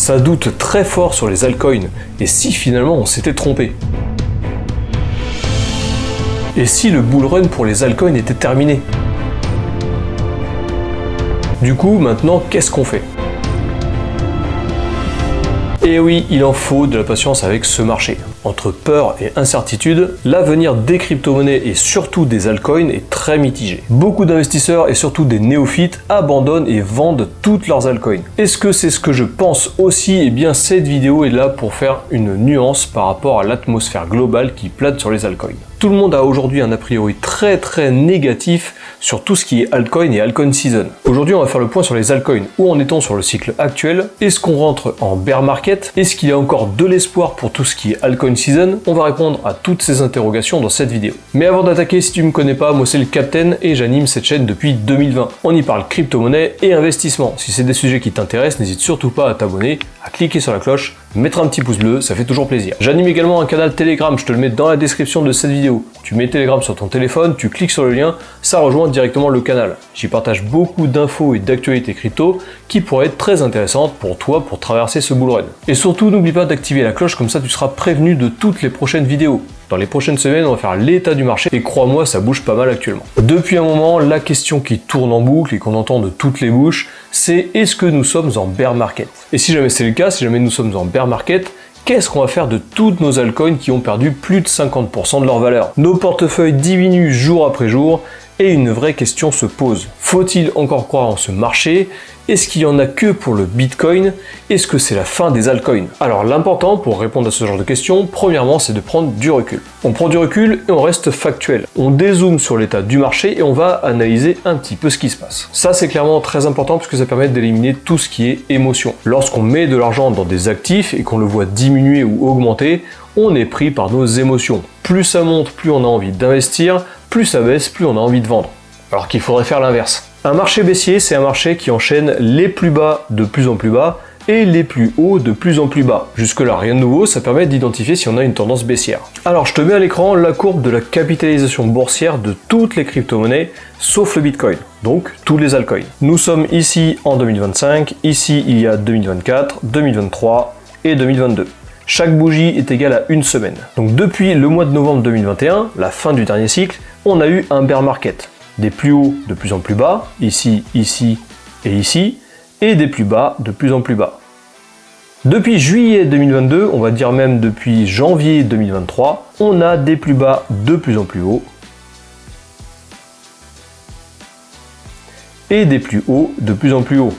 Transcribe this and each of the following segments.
Ça doute très fort sur les altcoins. Et si finalement on s'était trompé? Et si le bull run pour les altcoins était terminé? Du coup, maintenant, qu'est-ce qu'on fait? Et oui, il en faut de la patience avec ce marché. Entre peur et incertitude, l'avenir des crypto-monnaies et surtout des altcoins est très mitigé. Beaucoup d'investisseurs et surtout des néophytes abandonnent et vendent toutes leurs altcoins. Est-ce que c'est ce que je pense aussi? Eh bien, cette vidéo est là pour faire une nuance par rapport à l'atmosphère globale qui plane sur les altcoins. Tout le monde a aujourd'hui un a priori très négatif sur tout ce qui est altcoin et altcoin season. Aujourd'hui, on va faire le point sur les altcoins. Où en est-on sur le cycle actuel? Est-ce qu'on rentre en bear market? Est-ce qu'il y a encore de l'espoir pour tout ce qui est altcoin season? On va répondre à toutes ces interrogations dans cette vidéo. Mais avant d'attaquer, si tu me connais pas, moi c'est le Captain et j'anime cette chaîne depuis 2020. On y parle crypto-monnaie et investissement. Si c'est des sujets qui t'intéressent, n'hésite surtout pas à t'abonner, à cliquer sur la cloche, mettre un petit pouce bleu, ça fait toujours plaisir. J'anime également un canal Telegram, je te le mets dans la description de cette vidéo. Tu mets Telegram sur ton téléphone, tu cliques sur le lien, ça rejoint directement le canal. J'y partage beaucoup d'infos et d'actualités crypto qui pourraient être très intéressantes pour toi pour traverser ce bull run. Et surtout, n'oublie pas d'activer la cloche, comme ça tu seras prévenu de toutes les prochaines vidéos. Dans les prochaines semaines, on va faire l'état du marché et crois-moi, ça bouge pas mal actuellement. Depuis un moment, la question qui tourne en boucle et qu'on entend de toutes les bouches, c'est est-ce que nous sommes en bear market? Et si jamais c'est le cas, si jamais nous sommes en bear market, qu'est-ce qu'on va faire de toutes nos altcoins qui ont perdu plus de 50% de leur valeur? Nos portefeuilles diminuent jour après jour et une vraie question se pose. Faut-il encore croire en ce marché? Est-ce qu'il y en a que pour le Bitcoin? Est-ce que c'est la fin des altcoins? Alors l'important pour répondre à ce genre de questions, premièrement, c'est de prendre du recul. On prend du recul et on reste factuel. On dézoome sur l'état du marché et on va analyser un petit peu ce qui se passe. Ça, c'est clairement très important parce que ça permet d'éliminer tout ce qui est émotion. Lorsqu'on met de l'argent dans des actifs et qu'on le voit diminuer ou augmenter, on est pris par nos émotions. Plus ça monte, plus on a envie d'investir, plus ça baisse, plus on a envie de vendre. Alors qu'il faudrait faire l'inverse. Un marché baissier, c'est un marché qui enchaîne les plus bas de plus en plus bas et les plus hauts de plus en plus bas. Jusque-là, rien de nouveau, ça permet d'identifier si on a une tendance baissière. Alors, je te mets à l'écran la courbe de la capitalisation boursière de toutes les crypto-monnaies, sauf le Bitcoin, donc tous les altcoins. Nous sommes ici en 2025, ici il y a 2024, 2023 et 2022. Chaque bougie est égale à une semaine. Donc depuis le mois de novembre 2021, la fin du dernier cycle, on a eu un bear market. Des plus hauts de plus en plus bas, ici, ici et ici, et des plus bas de plus en plus bas. Depuis juillet 2022, on va dire même depuis janvier 2023, on a des plus bas de plus en plus hauts et des plus hauts de plus en plus hauts.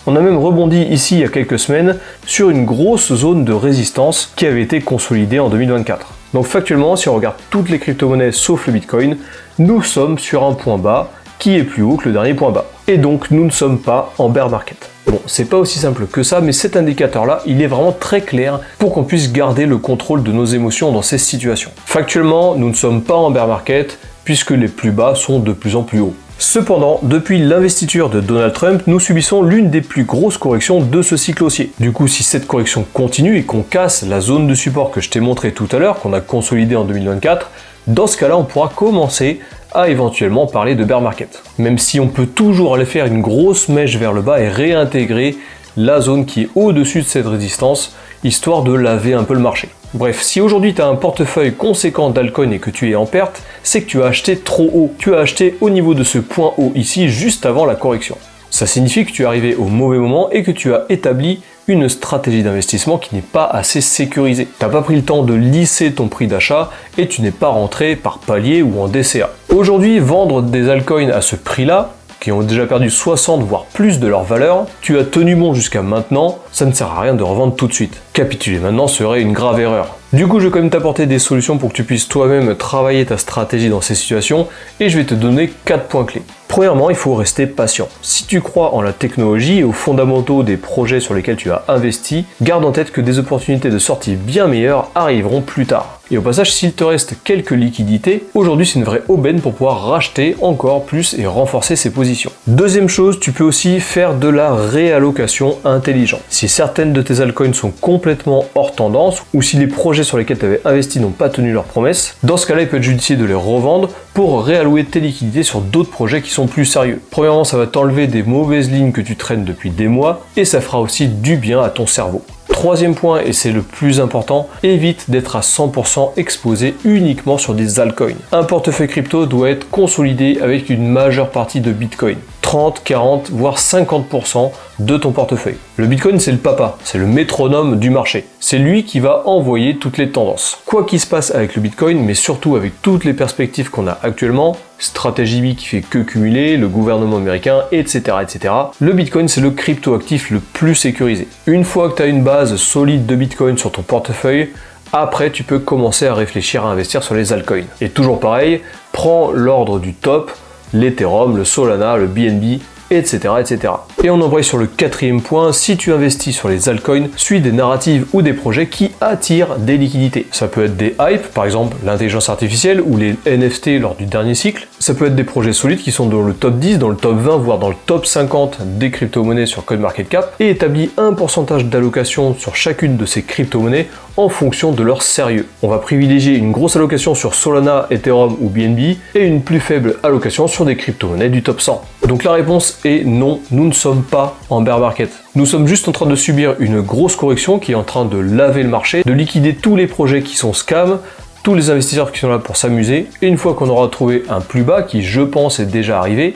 On a même rebondi ici il y a quelques semaines sur une grosse zone de résistance qui avait été consolidée en 2024. Donc factuellement, si on regarde toutes les crypto-monnaies sauf le Bitcoin, nous sommes sur un point bas qui est plus haut que le dernier point bas. Et donc nous ne sommes pas en bear market. Bon, c'est pas aussi simple que ça, mais cet indicateur-là, il est vraiment très clair pour qu'on puisse garder le contrôle de nos émotions dans ces situations. Factuellement, nous ne sommes pas en bear market puisque les plus bas sont de plus en plus hauts. Cependant, depuis l'investiture de Donald Trump, nous subissons l'une des plus grosses corrections de ce cycle haussier. Du coup, si cette correction continue et qu'on casse la zone de support que je t'ai montré tout à l'heure, qu'on a consolidée en 2024, dans ce cas-là, on pourra commencer à éventuellement parler de bear market. Même si on peut toujours aller faire une grosse mèche vers le bas et réintégrer la zone qui est au-dessus de cette résistance, histoire de laver un peu le marché. Bref, si aujourd'hui tu as un portefeuille conséquent d'altcoin et que tu es en perte, c'est que tu as acheté trop haut. Tu as acheté au niveau de ce point haut ici, juste avant la correction. Ça signifie que tu es arrivé au mauvais moment et que tu as établi une stratégie d'investissement qui n'est pas assez sécurisée. Tu n'as pas pris le temps de lisser ton prix d'achat et tu n'es pas rentré par palier ou en DCA. Aujourd'hui, vendre des altcoins à ce prix-là, qui ont déjà perdu 60 voire plus de leur valeur, tu as tenu bon jusqu'à maintenant, ça ne sert à rien de revendre tout de suite. Capituler maintenant serait une grave erreur. Du coup, je vais quand même t'apporter des solutions pour que tu puisses toi-même travailler ta stratégie dans ces situations et je vais te donner 4 points clés. Premièrement, il faut rester patient. Si tu crois en la technologie et aux fondamentaux des projets sur lesquels tu as investi, garde en tête que des opportunités de sortie bien meilleures arriveront plus tard. Et au passage, s'il te reste quelques liquidités, aujourd'hui c'est une vraie aubaine pour pouvoir racheter encore plus et renforcer ses positions. Deuxième chose, tu peux aussi faire de la réallocation intelligente. Si certaines de tes altcoins sont complètement hors tendance, ou si les projets sur lesquels tu avais investi n'ont pas tenu leurs promesses, dans ce cas-là, il peut être judicieux de les revendre pour réallouer tes liquidités sur d'autres projets qui sont plus sérieux. Premièrement, ça va t'enlever des mauvaises lignes que tu traînes depuis des mois, et ça fera aussi du bien à ton cerveau. Troisième point, et c'est le plus important, évite d'être à 100% exposé uniquement sur des altcoins. Un portefeuille crypto doit être consolidé avec une majeure partie de Bitcoin. 30, 40, voire 50% de ton portefeuille. Le Bitcoin, c'est le papa, c'est le métronome du marché. C'est lui qui va envoyer toutes les tendances. Quoi qu'il se passe avec le Bitcoin, mais surtout avec toutes les perspectives qu'on a actuellement, stratégie B qui fait que cumuler, le gouvernement américain, etc., etc., le Bitcoin, c'est le crypto-actif le plus sécurisé. Une fois que tu as une base solide de Bitcoin sur ton portefeuille, après, tu peux commencer à réfléchir à investir sur les altcoins. Et toujours pareil, prends l'ordre du top, l'Ethereum, le Solana, le BNB, etc., etc. Et on embraye sur le quatrième point, si tu investis sur les altcoins, suis des narratives ou des projets qui attirent des liquidités. Ça peut être des hypes, par exemple l'intelligence artificielle ou les NFT lors du dernier cycle. Ça peut être des projets solides qui sont dans le top 10, dans le top 20, voire dans le top 50 des crypto-monnaies sur CoinMarketCap et établis un pourcentage d'allocation sur chacune de ces crypto-monnaies en fonction de leur sérieux. On va privilégier une grosse allocation sur Solana, Ethereum ou BNB et une plus faible allocation sur des crypto-monnaies du top 100. Donc la réponse est non, nous ne sommes pas en bear market. Nous sommes juste en train de subir une grosse correction qui est en train de laver le marché, de liquider tous les projets qui sont scam, tous les investisseurs qui sont là pour s'amuser. Et une fois qu'on aura trouvé un plus bas, qui je pense est déjà arrivé,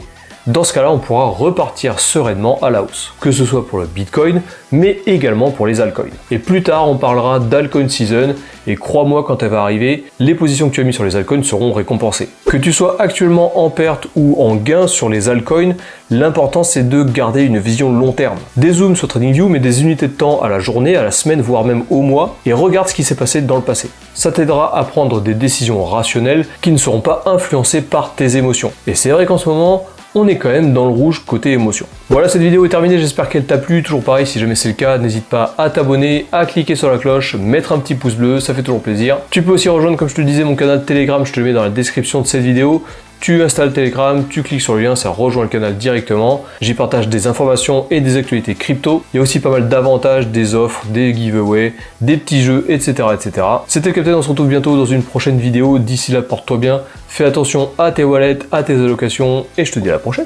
dans ce cas-là, on pourra repartir sereinement à la hausse, que ce soit pour le Bitcoin, mais également pour les altcoins. Et plus tard, on parlera d'altcoin season, et crois-moi, quand elle va arriver, les positions que tu as mises sur les altcoins seront récompensées. Que tu sois actuellement en perte ou en gain sur les altcoins, l'important c'est de garder une vision long terme. Dézoome sur TradingView, mais des unités de temps à la journée, à la semaine, voire même au mois, et regarde ce qui s'est passé dans le passé. Ça t'aidera à prendre des décisions rationnelles qui ne seront pas influencées par tes émotions. Et c'est vrai qu'en ce moment, on est quand même dans le rouge côté émotion. Voilà, cette vidéo est terminée, j'espère qu'elle t'a plu. Toujours pareil, si jamais c'est le cas, n'hésite pas à t'abonner, à cliquer sur la cloche, mettre un petit pouce bleu, ça fait toujours plaisir. Tu peux aussi rejoindre, comme je te le disais, mon canal Telegram, je te le mets dans la description de cette vidéo. Tu installes Telegram, tu cliques sur le lien, ça rejoint le canal directement. J'y partage des informations et des actualités crypto. Il y a aussi pas mal d'avantages, des offres, des giveaways, des petits jeux, etc. etc. C'était le Capitaine, on se retrouve bientôt dans une prochaine vidéo. D'ici là, porte-toi bien, fais attention à tes wallets, à tes allocations, et je te dis à la prochaine.